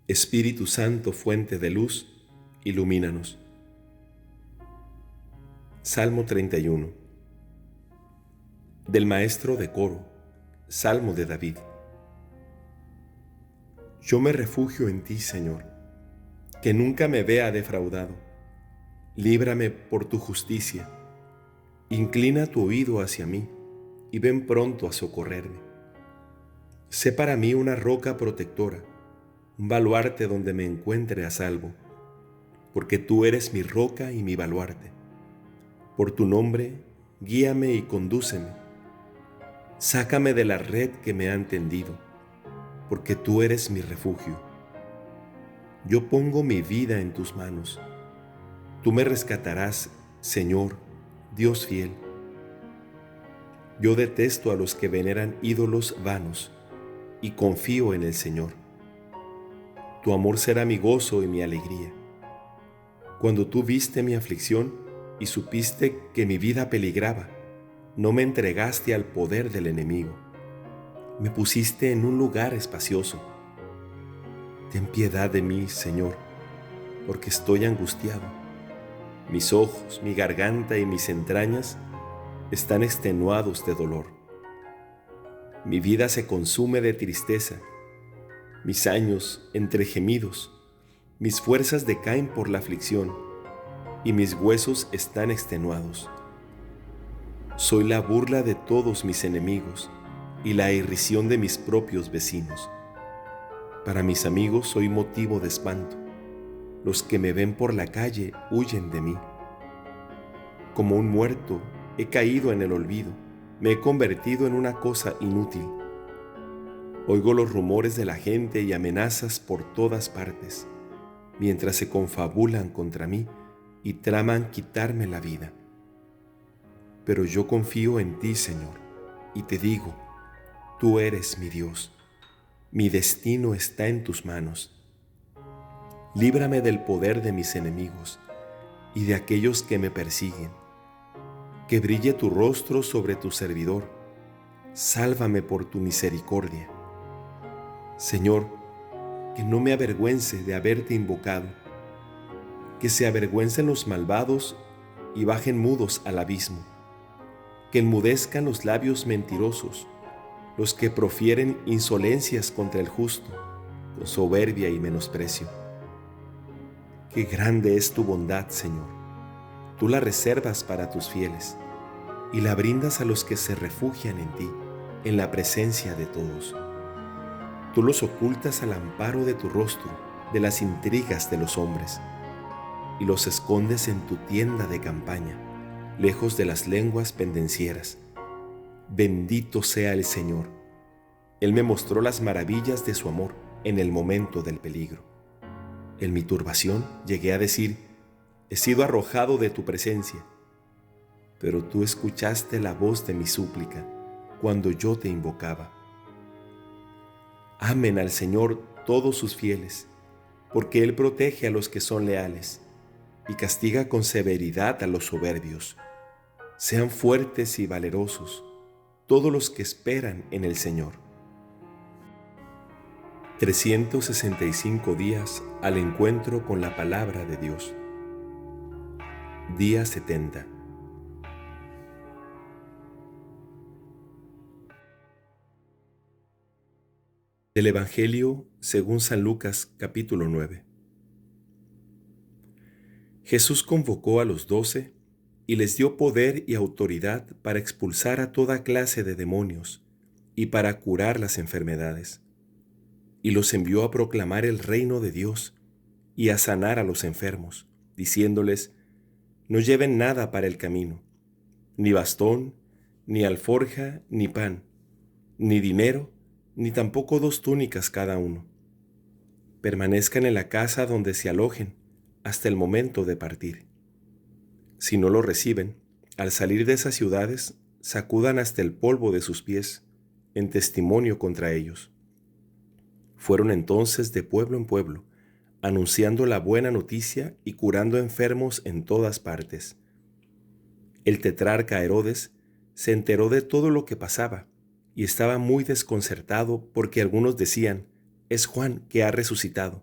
Espíritu Santo, fuente de luz, ilumínanos. Salmo 31. Del maestro de coro, Salmo de David. Yo me refugio en ti, Señor, que nunca me vea defraudado. Líbrame por tu justicia. Inclina tu oído hacia mí y ven pronto a socorrerme. Sé para mí una roca protectora, un baluarte donde me encuentre a salvo, porque tú eres mi roca y mi baluarte. Por tu nombre, guíame y condúceme. Sácame de la red que me han tendido, porque tú eres mi refugio. Yo pongo mi vida en tus manos. Tú me rescatarás, Señor, Dios fiel. Yo detesto a los que veneran ídolos vanos y confío en el Señor. Tu amor será mi gozo y mi alegría. Cuando tú viste mi aflicción y supiste que mi vida peligraba, no me entregaste al poder del enemigo. Me pusiste en un lugar espacioso. Ten piedad de mí, Señor, porque estoy angustiado. Mis ojos, mi garganta y mis entrañas están extenuados de dolor. Mi vida se consume de tristeza, mis años entre gemidos, mis fuerzas decaen por la aflicción y mis huesos están extenuados. Soy la burla de todos mis enemigos y la irrisión de mis propios vecinos. Para mis amigos soy motivo de espanto. Los que me ven por la calle huyen de mí. Como un muerto, he caído en el olvido, me he convertido en una cosa inútil. Oigo los rumores de la gente y amenazas por todas partes, mientras se confabulan contra mí y traman quitarme la vida. Pero yo confío en ti, Señor, y te digo, tú eres mi Dios. Mi destino está en tus manos. Líbrame del poder de mis enemigos y de aquellos que me persiguen. Que brille tu rostro sobre tu servidor. Sálvame por tu misericordia. Señor, que no me avergüence de haberte invocado. Que se avergüencen los malvados y bajen mudos al abismo. Que enmudezcan los labios mentirosos, los que profieren insolencias contra el justo, con soberbia y menosprecio. Qué grande es tu bondad, Señor. Tú la reservas para tus fieles y la brindas a los que se refugian en ti, en la presencia de todos. Tú los ocultas al amparo de tu rostro, de las intrigas de los hombres, y los escondes en tu tienda de campaña, lejos de las lenguas pendencieras. Bendito sea el Señor. Él me mostró las maravillas de su amor en el momento del peligro. En mi turbación llegué a decir, he sido arrojado de tu presencia, pero tú escuchaste la voz de mi súplica cuando yo te invocaba. Amen al Señor todos sus fieles, porque Él protege a los que son leales y castiga con severidad a los soberbios. Sean fuertes y valerosos todos los que esperan en el Señor. 365 días al encuentro con la palabra de Dios. Día 70. Del Evangelio según San Lucas, capítulo 9. Jesús convocó a los 12 y les dio poder y autoridad para expulsar a toda clase de demonios y para curar las enfermedades. Y los envió a proclamar el reino de Dios y a sanar a los enfermos, diciéndoles, no lleven nada para el camino, ni bastón, ni alforja, ni pan, ni dinero, ni tampoco 2 túnicas cada uno. Permanezcan en la casa donde se alojen hasta el momento de partir. Si no lo reciben, al salir de esas ciudades, sacudan hasta el polvo de sus pies, en testimonio contra ellos. Fueron entonces de pueblo en pueblo, anunciando la buena noticia y curando enfermos en todas partes. El tetrarca Herodes se enteró de todo lo que pasaba y estaba muy desconcertado porque algunos decían, es Juan que ha resucitado,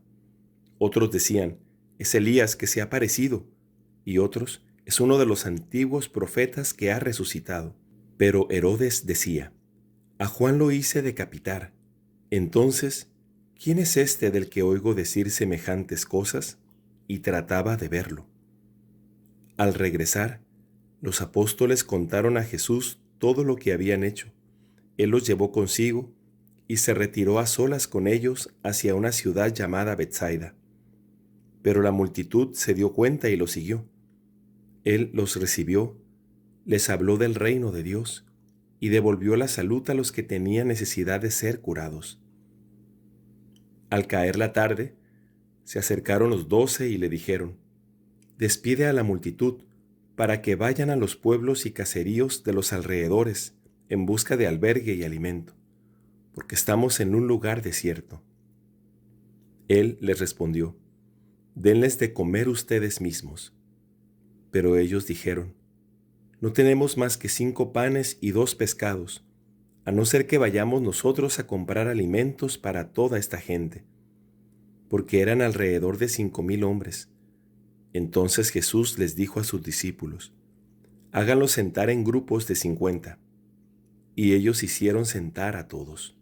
Otros decían, es Elías que se ha aparecido, y otros, es uno de los antiguos profetas que ha resucitado. Pero Herodes decía, a Juan lo hice decapitar. Entonces, ¿quién es este del que oigo decir semejantes cosas? Y trataba de verlo. Al regresar, los apóstoles contaron a Jesús todo lo que habían hecho. Él los llevó consigo y se retiró a solas con ellos hacia una ciudad llamada Betsaida. Pero la multitud se dio cuenta y lo siguió. Él los recibió, les habló del reino de Dios y devolvió la salud a los que tenían necesidad de ser curados. Al caer la tarde, se acercaron los 12 y le dijeron, despide a la multitud para que vayan a los pueblos y caseríos de los alrededores en busca de albergue y alimento, porque estamos en un lugar desierto. Él les respondió, denles de comer ustedes mismos. Pero ellos dijeron, no tenemos más que 5 panes y 2 pescados, a no ser que vayamos nosotros a comprar alimentos para toda esta gente, porque eran alrededor de 5,000 hombres. Entonces Jesús les dijo a sus discípulos, háganlos sentar en grupos de 50. Y ellos hicieron sentar a todos.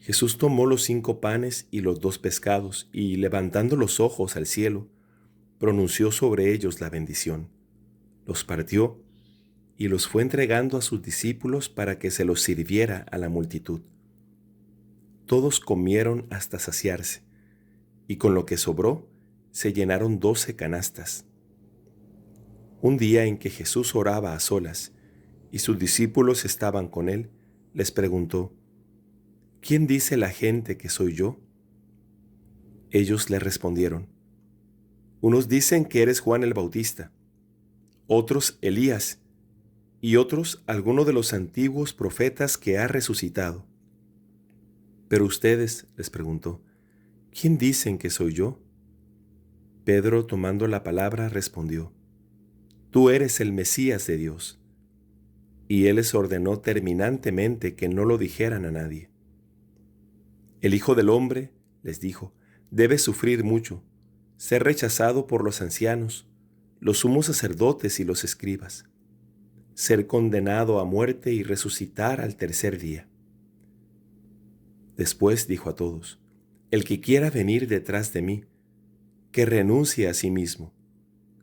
Jesús tomó los 5 panes y los 2 pescados, y levantando los ojos al cielo, pronunció sobre ellos la bendición. Los partió y los fue entregando a sus discípulos para que se los sirviera a la multitud. Todos comieron hasta saciarse, y con lo que sobró se llenaron 12 canastas. Un día en que Jesús oraba a solas, y sus discípulos estaban con él, les preguntó, ¿quién dice la gente que soy yo? Ellos le respondieron, unos dicen que eres Juan el Bautista, otros Elías, y otros alguno de los antiguos profetas que ha resucitado. Pero ustedes, les preguntó, ¿quién dicen que soy yo? Pedro, tomando la palabra, respondió, tú eres el Mesías de Dios. Y él les ordenó terminantemente que no lo dijeran a nadie. El Hijo del Hombre, les dijo, debe sufrir mucho, ser rechazado por los ancianos, los sumos sacerdotes y los escribas, ser condenado a muerte y resucitar al tercer día. Después dijo a todos, el que quiera venir detrás de mí, que renuncie a sí mismo,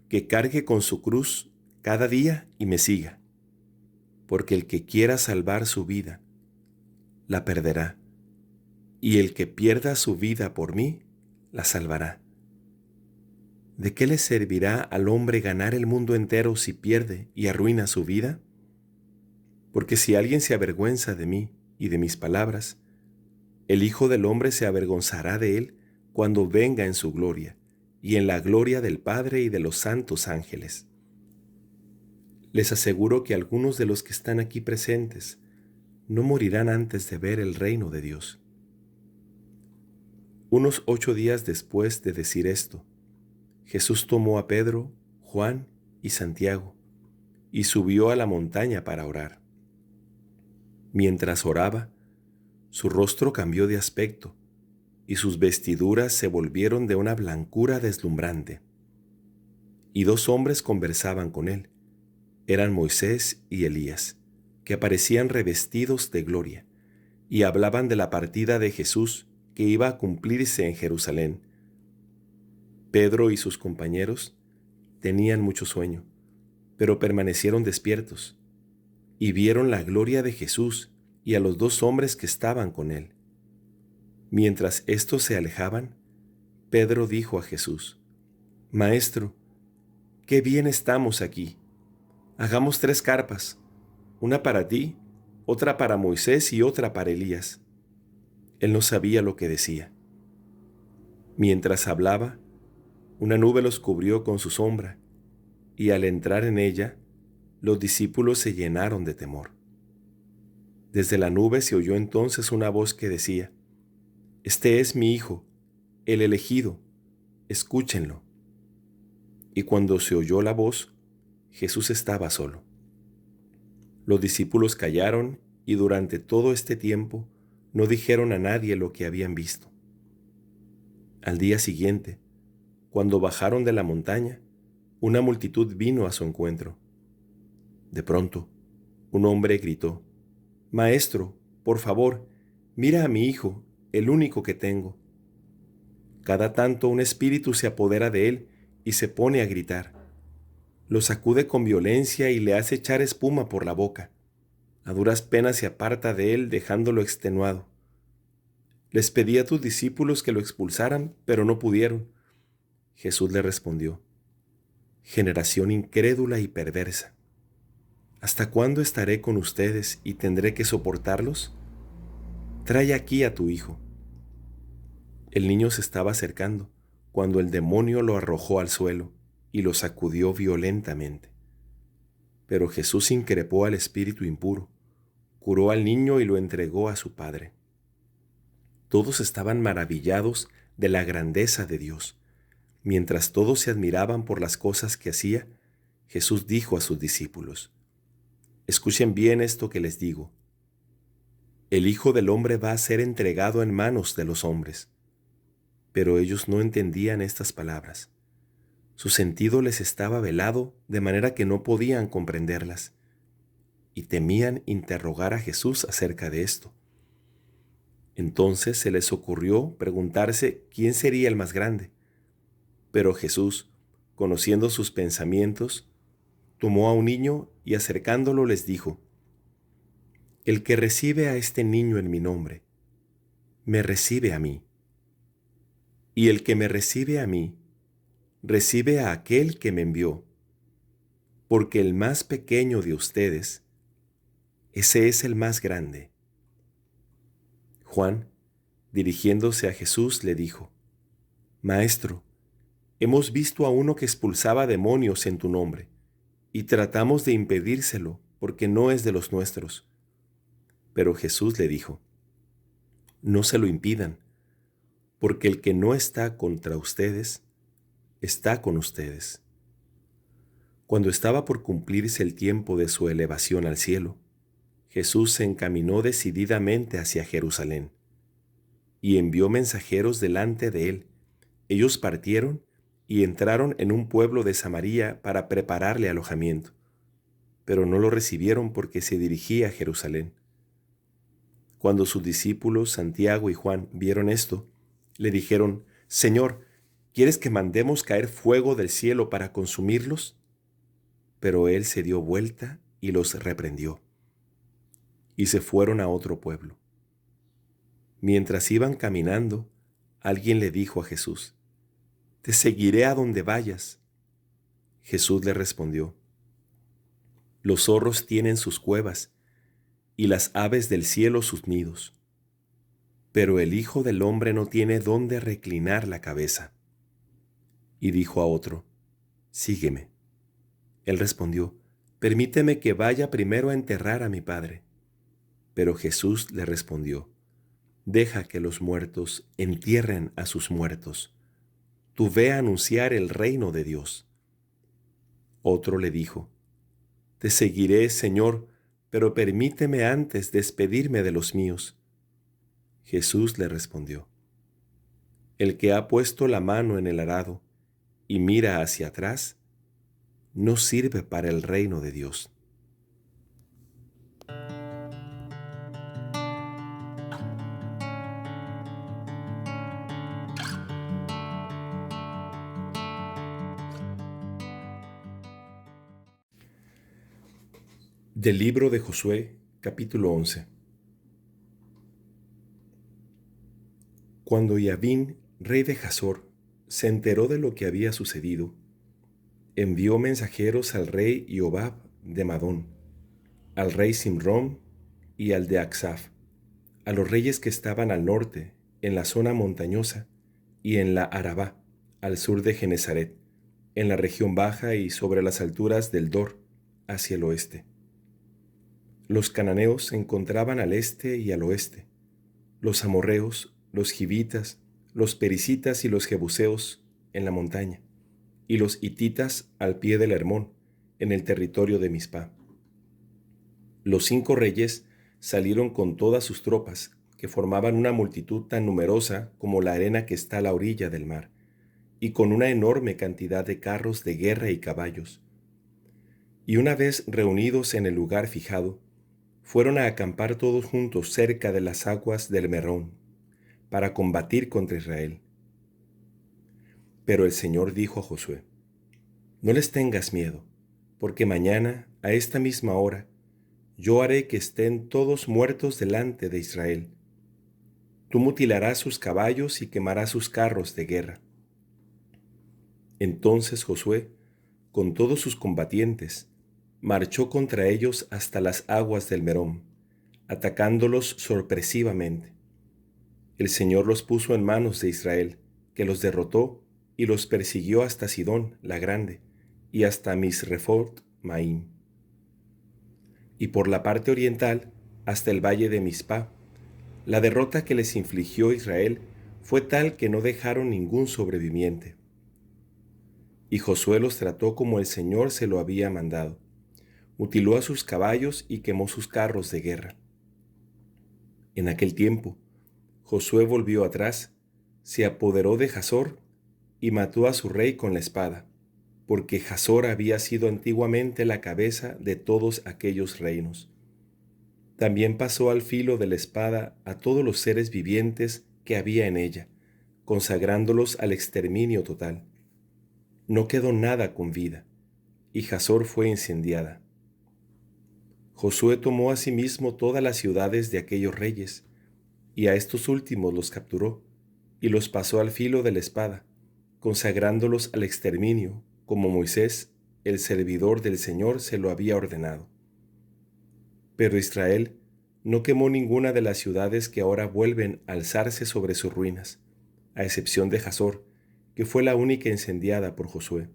que cargue con su cruz cada día y me siga, porque el que quiera salvar su vida, la perderá, y el que pierda su vida por mí, la salvará. ¿De qué le servirá al hombre ganar el mundo entero si pierde y arruina su vida? Porque si alguien se avergüenza de mí y de mis palabras, el Hijo del Hombre se avergonzará de él cuando venga en su gloria y en la gloria del Padre y de los santos ángeles. Les aseguro que algunos de los que están aquí presentes no morirán antes de ver el reino de Dios. Unos 8 días después de decir esto, Jesús tomó a Pedro, Juan y Santiago y subió a la montaña para orar. Mientras oraba, su rostro cambió de aspecto y sus vestiduras se volvieron de una blancura deslumbrante. Y 2 hombres conversaban con él. Eran Moisés y Elías, que aparecían revestidos de gloria, y hablaban de la partida de Jesús que iba a cumplirse en Jerusalén. Pedro y sus compañeros tenían mucho sueño, pero permanecieron despiertos, y vieron la gloria de Jesús y a los 2 hombres que estaban con él. Mientras éstos se alejaban, Pedro dijo a Jesús, Maestro, qué bien estamos aquí. Hagamos 3 carpas, una para ti, otra para Moisés y otra para Elías. Él no sabía lo que decía. Mientras hablaba, una nube los cubrió con su sombra, y al entrar en ella, los discípulos se llenaron de temor. Desde la nube se oyó entonces una voz que decía, Este es mi Hijo, el elegido, escúchenlo. Y cuando se oyó la voz, Jesús estaba solo. Los discípulos callaron y durante todo este tiempo no dijeron a nadie lo que habían visto. Al día siguiente, cuando bajaron de la montaña, una multitud vino a su encuentro. De pronto, un hombre gritó: «Maestro, por favor, mira a mi hijo, el único que tengo». Cada tanto un espíritu se apodera de él y se pone a gritar. Lo sacude con violencia y le hace echar espuma por la boca. A duras penas se aparta de él dejándolo extenuado. Les pedí a tus discípulos que lo expulsaran, pero no pudieron. Jesús le respondió: generación incrédula y perversa, ¿hasta cuándo estaré con ustedes y tendré que soportarlos? Trae aquí a tu hijo. El niño se estaba acercando cuando el demonio lo arrojó al suelo y lo sacudió violentamente. Pero Jesús increpó al espíritu impuro, curó al niño y lo entregó a su padre. Todos estaban maravillados de la grandeza de Dios. Mientras todos se admiraban por las cosas que hacía, Jesús dijo a sus discípulos: escuchen bien esto que les digo. El Hijo del Hombre va a ser entregado en manos de los hombres. Pero ellos no entendían estas palabras. Su sentido les estaba velado de manera que no podían comprenderlas, y temían interrogar a Jesús acerca de esto. Entonces se les ocurrió preguntarse quién sería el más grande. Pero Jesús, conociendo sus pensamientos, tomó a un niño y acercándolo les dijo: el que recibe a este niño en mi nombre, me recibe a mí. Y el que me recibe a mí, recibe a aquel que me envió. Porque el más pequeño de ustedes, ese es el más grande. Juan, dirigiéndose a Jesús, le dijo: Maestro, hemos visto a uno que expulsaba demonios en tu nombre, y tratamos de impedírselo porque no es de los nuestros. Pero Jesús le dijo: no se lo impidan, porque el que no está contra ustedes, está con ustedes. Cuando estaba por cumplirse el tiempo de su elevación al cielo, Jesús se encaminó decididamente hacia Jerusalén y envió mensajeros delante de él. Ellos partieron y entraron en un pueblo de Samaria para prepararle alojamiento, pero no lo recibieron porque se dirigía a Jerusalén. Cuando sus discípulos Santiago y Juan vieron esto, le dijeron: Señor, ¿quieres que mandemos caer fuego del cielo para consumirlos? Pero él se dio vuelta y los reprendió, y se fueron a otro pueblo. Mientras iban caminando, alguien le dijo a Jesús: te seguiré a donde vayas. Jesús le respondió: los zorros tienen sus cuevas, y las aves del cielo sus nidos, pero el Hijo del Hombre no tiene dónde reclinar la cabeza. Y dijo a otro: sígueme. Él respondió: permíteme que vaya primero a enterrar a mi padre. Pero Jesús le respondió: deja que los muertos entierren a sus muertos. Tú ve a anunciar el reino de Dios. Otro le dijo: te seguiré, Señor, pero permíteme antes despedirme de los míos. Jesús le respondió: el que ha puesto la mano en el arado y mira hacia atrás, no sirve para el reino de Dios. Del libro de Josué, capítulo 11. Cuando Yavín, rey de Hazor, se enteró de lo que había sucedido, envió mensajeros al rey Iobab de Madón, al rey Simrón y al de Acsaf, a los reyes que estaban al norte, en la zona montañosa, y en la Arabá, al sur de Genesaret, en la región baja y sobre las alturas del Dor, hacia el oeste. Los cananeos se encontraban al este y al oeste, los amorreos, los givitas, los pericitas y los jebuseos en la montaña, y los hititas al pie del Hermón, en el territorio de Mizpá. Los 5 reyes salieron con todas sus tropas, que formaban una multitud tan numerosa como la arena que está a la orilla del mar, y con una enorme cantidad de carros de guerra y caballos. Y una vez reunidos en el lugar fijado, fueron a acampar todos juntos cerca de las aguas del Merón, para combatir contra Israel. Pero el Señor dijo a Josué: No les tengas miedo, porque mañana, a esta misma hora, yo haré que estén todos muertos delante de Israel. Tú mutilarás sus caballos y quemarás sus carros de guerra. Entonces Josué, con todos sus combatientes, marchó contra ellos hasta las aguas del Merón, atacándolos sorpresivamente. El Señor los puso en manos de Israel, que los derrotó y los persiguió hasta Sidón la Grande y hasta Misrefot Maim, y por la parte oriental hasta el valle de Mizpá. La derrota que les infligió Israel fue tal que no dejaron ningún sobreviviente. Y Josué los trató como el Señor se lo había mandado. Mutiló a sus caballos y quemó sus carros de guerra. En aquel tiempo, Josué volvió atrás, se apoderó de Hazor y mató a su rey con la espada, porque Hazor había sido antiguamente la cabeza de todos aquellos reinos. También pasó al filo de la espada a todos los seres vivientes que había en ella, consagrándolos al exterminio total. No quedó nada con vida, y Hazor fue incendiada. Josué tomó asimismo todas las ciudades de aquellos reyes, y a estos últimos los capturó, y los pasó al filo de la espada, consagrándolos al exterminio, como Moisés, el servidor del Señor, se lo había ordenado. Pero Israel no quemó ninguna de las ciudades que ahora vuelven a alzarse sobre sus ruinas, a excepción de Hazor, que fue la única incendiada por Josué.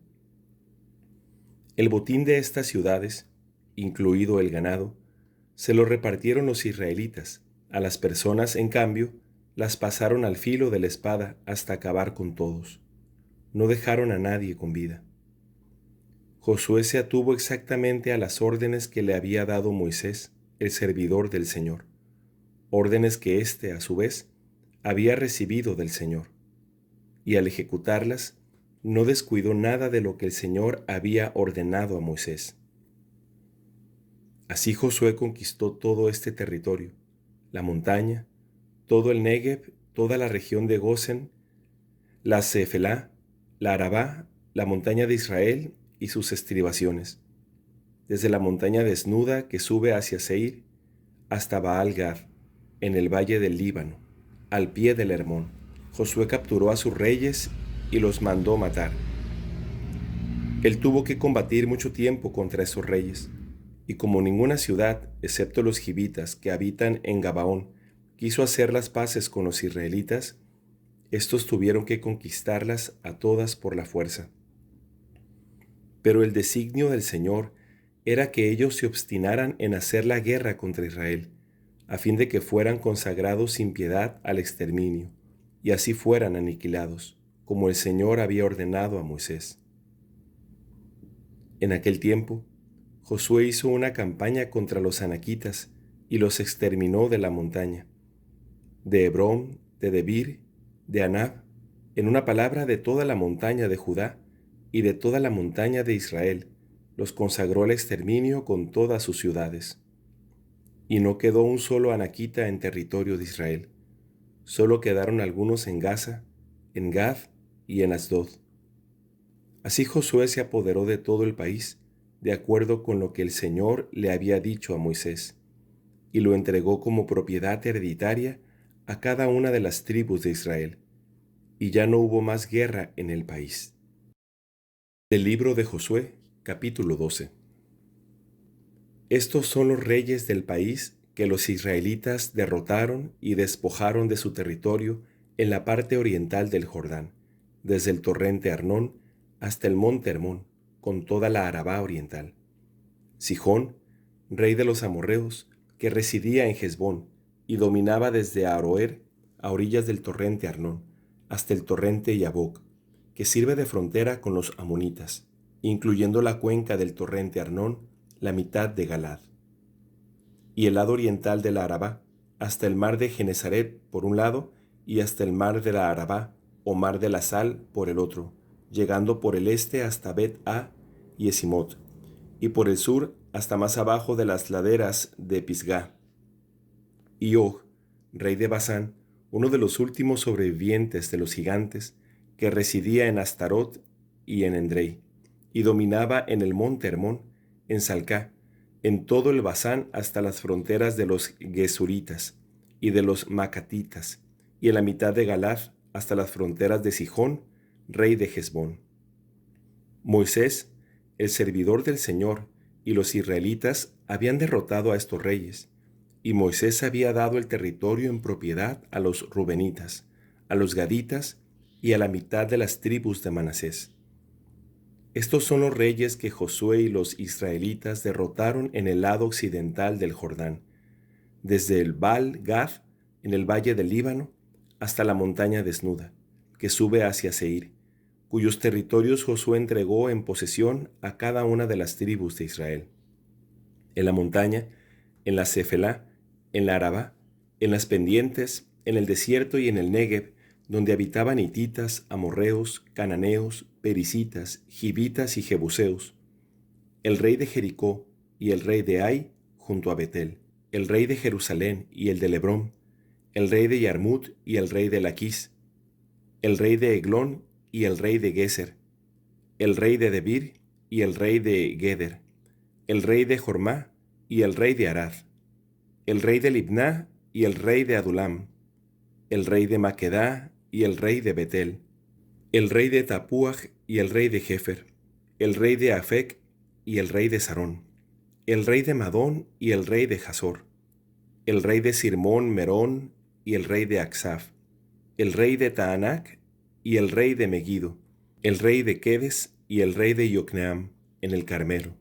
El botín de estas ciudades, incluido el ganado, se lo repartieron los israelitas. A las personas, en cambio, las pasaron al filo de la espada hasta acabar con todos. No dejaron a nadie con vida. Josué se atuvo exactamente a las órdenes que le había dado Moisés, el servidor del Señor, órdenes que éste, a su vez, había recibido del Señor, y al ejecutarlas, no descuidó nada de lo que el Señor había ordenado a Moisés. Así Josué conquistó todo este territorio, la montaña, todo el Negev, toda la región de Gosén, la Cefelá, la Arabá, la montaña de Israel y sus estribaciones, desde la montaña desnuda que sube hacia Seir hasta Baal-Gad, en el valle del Líbano, al pie del Hermón. Josué capturó a sus reyes y los mandó matar. Él tuvo que combatir mucho tiempo contra esos reyes, y como ninguna ciudad, excepto los gibitas que habitan en Gabaón, quiso hacer las paces con los israelitas, estos tuvieron que conquistarlas a todas por la fuerza. Pero el designio del Señor era que ellos se obstinaran en hacer la guerra contra Israel, a fin de que fueran consagrados sin piedad al exterminio, y así fueran aniquilados, como el Señor había ordenado a Moisés. En aquel tiempo, Josué hizo una campaña contra los anaquitas y los exterminó de la montaña, de Hebrón, de Debir, de Anab, en una palabra, de toda la montaña de Judá y de toda la montaña de Israel, los consagró al exterminio con todas sus ciudades. Y no quedó un solo anaquita en territorio de Israel, solo quedaron algunos en Gaza, en Gad y en Asdod. Así Josué se apoderó de todo el país, de acuerdo con lo que el Señor le había dicho a Moisés, y lo entregó como propiedad hereditaria a cada una de las tribus de Israel, y ya no hubo más guerra en el país. Del libro de Josué, capítulo 12. Estos son los reyes del país que los israelitas derrotaron y despojaron de su territorio en la parte oriental del Jordán, desde el torrente Arnón hasta el monte Hermón, con toda la Arabá oriental. Sihón, rey de los amorreos, que residía en Hesbón y dominaba desde Aroer a orillas del torrente Arnón hasta el torrente Yaboc, que sirve de frontera con los amonitas, incluyendo la cuenca del torrente Arnón, la mitad de Galad. Y el lado oriental de la Arabá, hasta el mar de Genesaret por un lado, y hasta el mar de la Arabá, o mar de la Sal, por el otro, llegando por el este hasta Bet-A y Esimot, y por el sur hasta más abajo de las laderas de Pisgá. Y Og, rey de Basán, uno de los últimos sobrevivientes de los gigantes, que residía en Astarot y en Endrei, y dominaba en el monte Hermón, en Salcá, en todo el Basán hasta las fronteras de los Gesuritas y de los Macatitas, y en la mitad de Galad hasta las fronteras de Sihón, rey de Hesbón. Moisés, el servidor del Señor, y los israelitas habían derrotado a estos reyes, y Moisés había dado el territorio en propiedad a los rubenitas, a los gaditas y a la mitad de las tribus de Manasés. Estos son los reyes que Josué y los israelitas derrotaron en el lado occidental del Jordán, desde el Baal-Gad, en el valle del Líbano, hasta la montaña desnuda, que sube hacia Seir, cuyos territorios Josué entregó en posesión a cada una de las tribus de Israel. En la montaña, en la Cefelá, en la Arabá, en las pendientes, en el desierto y en el Négueb, donde habitaban hititas, amorreos, cananeos, perisitas, gibitas y jebuseos, el rey de Jericó y el rey de Ai junto a Betel, el rey de Jerusalén y el de Lebrón, el rey de Yarmut y el rey de Laquís, el rey de Eglón y el rey de Geser, el rey de Debir y el rey de Geder, el rey de Jormá y el rey de Arad, el rey de Libná y el rey de Adulam, el rey de Maquedá y el rey de Betel, el rey de Tapúaj y el rey de Jefer, el rey de Afec y el rey de Sarón, el rey de Madón y el rey de Jasor, el rey de Sirmón Merón y el rey de Aksaf, el rey de Taanac y el rey de Megido, el rey de Quedes y el rey de Yocneam en el Carmelo,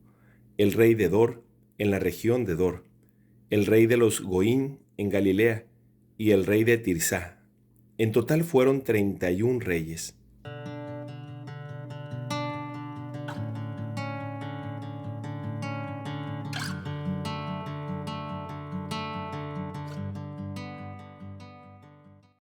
el rey de Dor en la región de Dor, el rey de los Goín en Galilea y el rey de Tirsá. En total fueron 31 reyes.